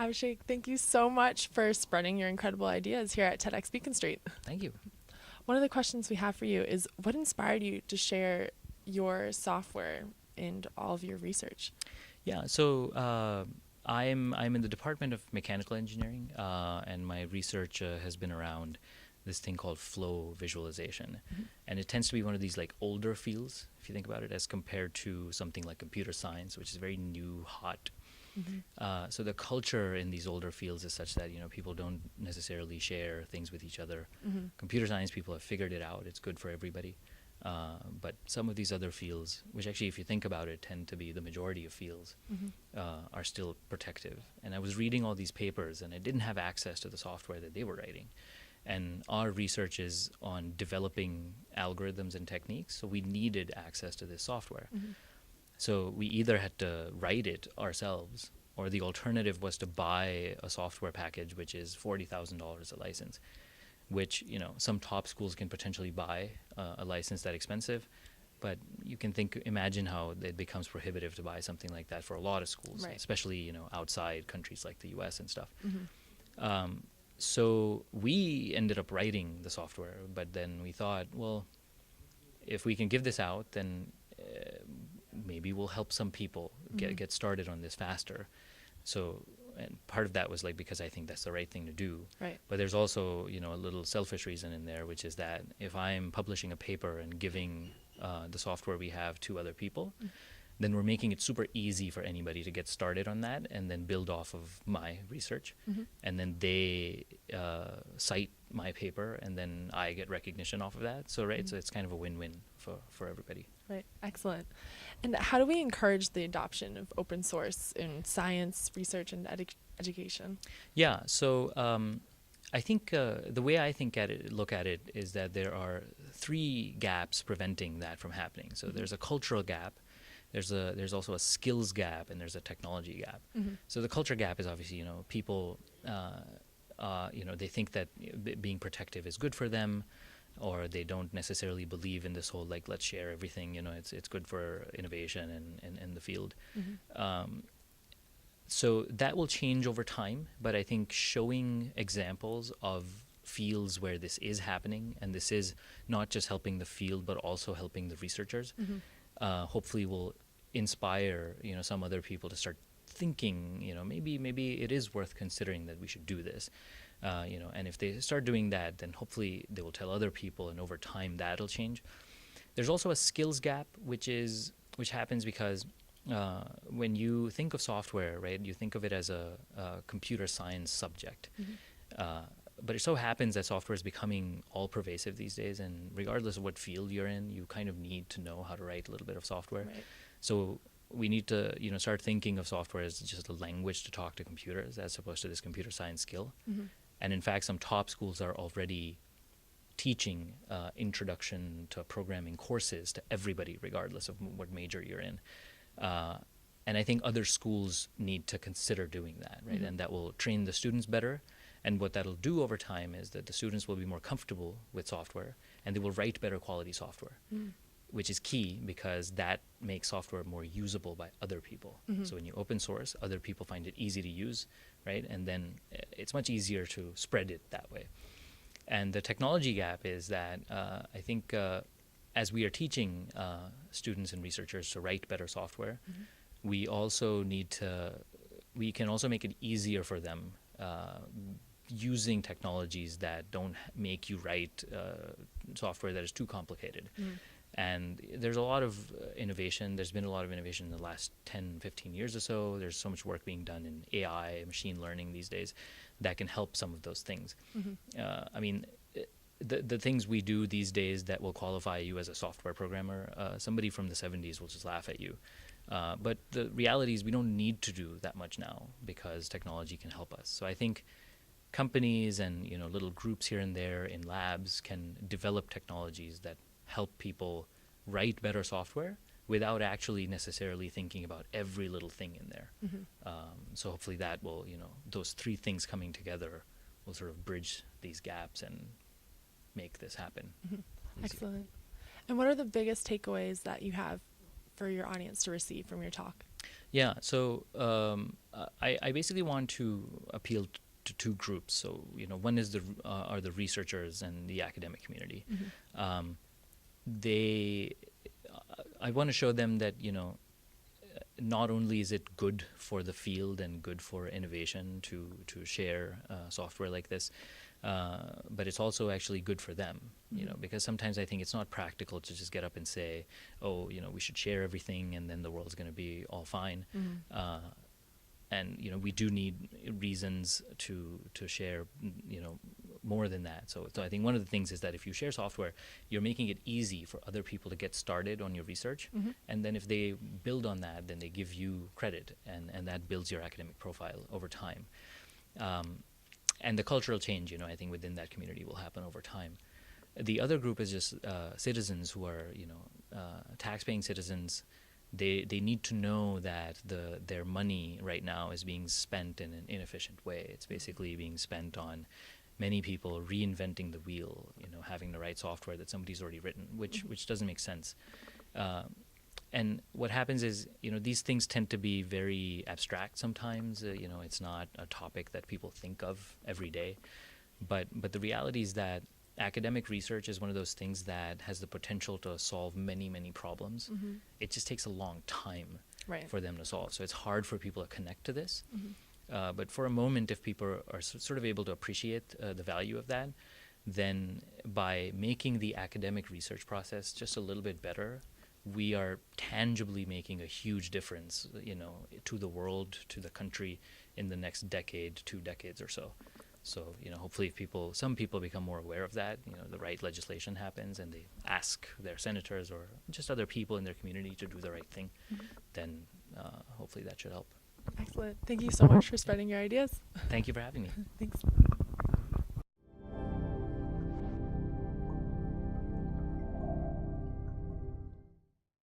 Abhishek, thank you so much for spreading your incredible ideas here at TEDxBeaconStreet. Thank you. One of the questions we have for you is what inspired you to share your software and all of your research? Yeah, so I'm in the Department of Mechanical Engineering, and my research has been around this thing called flow visualization, and it tends to be one of these like older fields, if you think about it, as compared to something like computer science, which is very new, hot. So the culture in these older fields is such that people don't necessarily share things with each other. Computer science people have figured it out; it's good for everybody. But some of these other fields, which actually, if you think about it, tend to be the majority of fields, are still protective. And I was reading all these papers, and I didn't have access to the software that they were writing. And our research is on developing algorithms and techniques, so we needed access to this software. So we either had to write it ourselves, or the alternative was to buy a software package, which is $40,000 a license, which some top schools can potentially buy a license that expensive, but you can imagine how it becomes prohibitive to buy something like that for a lot of schools, Right. especially outside countries like the U.S. and stuff. So we ended up writing the software, but then we thought, well, if we can give this out, then maybe we'll help some people get started on this faster. So, and part of that was like because I think that's the right thing to do. Right. But there's also a little selfish reason in there, which is that if I'm publishing a paper and giving the software we have to other people, then we're making it super easy for anybody to get started on that and then build off of my research. And then they cite my paper, and then I get recognition off of that. So so it's kind of a win-win for everybody. Right. Excellent. And how do we encourage the adoption of open source in science, research, and education? Yeah. So I think the way I look at it is that there are three gaps preventing that from happening. So there's a cultural gap, there's also a skills gap, and there's a technology gap. So the culture gap is obviously people they think that being protective is good for them, or they don't necessarily believe in this whole like let's share everything. It's good for innovation and in the field. So that will change over time, but I think showing examples of fields where this is happening, and this is not just helping the field but also helping the researchers, hopefully will inspire some other people to start thinking maybe it is worth considering that we should do this. And if they start doing that, then hopefully they will tell other people, and over time that'll change. There's also a skills gap, which happens because when you think of software, right, you think of it as a computer science subject. But it so happens that software is becoming all pervasive these days, and regardless of what field you're in, you kind of need to know how to write a little bit of software. Right. So we need to start thinking of software as just a language to talk to computers as opposed to this computer science skill. And in fact, some top schools are already teaching introduction to programming courses to everybody, regardless of what major you're in. And I think other schools need to consider doing that, right? And that will train the students better. And what that'll do over time is that the students will be more comfortable with software, and they will write better quality software, which is key because that makes software more usable by other people. So when you open source, other people find it easy to use, right? And then it's much easier to spread it that way. And the technology gap is that I think as we are teaching students and researchers to write better software, we can also make it easier for them using technologies that don't make you write software that is too complicated. And there's a lot of innovation. There's been a lot of innovation in the last 10, 15 years or so. There's so much work being done in AI, machine learning these days that can help some of those things. I mean, the things we do these days that will qualify you as a software programmer, somebody from the 70s will just laugh at you. But the reality is we don't need to do that much now because technology can help us. So I think companies and little groups here and there in labs can develop technologies that help people write better software without actually necessarily thinking about every little thing in there. So hopefully that will, those three things coming together will sort of bridge these gaps and make this happen. Excellent. And what are the biggest takeaways that you have for your audience to receive from your talk? Yeah, so I basically want to appeal to two groups. So one is are the researchers and the academic community. Um, they, I want to show them that not only is it good for the field and good for innovation to share software like this, but it's also actually good for them, because sometimes I think it's not practical to just get up and say, oh, we should share everything and then the world's going to be all fine. And we do need reasons to share, more than that. So I think one of the things is that if you share software, you're making it easy for other people to get started on your research, and then if they build on that, then they give you credit, and that builds your academic profile over time. And the cultural change, I think within that community will happen over time. The other group is just citizens who are, tax-paying citizens. They need to know that their money right now is being spent in an inefficient way. It's basically being spent on many people reinventing the wheel, having the right software that somebody's already written, which doesn't make sense. And what happens is, these things tend to be very abstract sometimes. It's not a topic that people think of every day. But the reality is that academic research is one of those things that has the potential to solve many, many problems. It just takes a long time for them to solve. So it's hard for people to connect to this. But for a moment, if people are sort of able to appreciate the value of that, then by making the academic research process just a little bit better, we are tangibly making a huge difference, to the world, to the country in the next decade, 2 decades or so. So, hopefully if some people become more aware of that, the right legislation happens and they ask their senators or just other people in their community to do the right thing, then hopefully that should help. Excellent. Thank you so much for spreading your ideas. Thank you for having me. Thanks.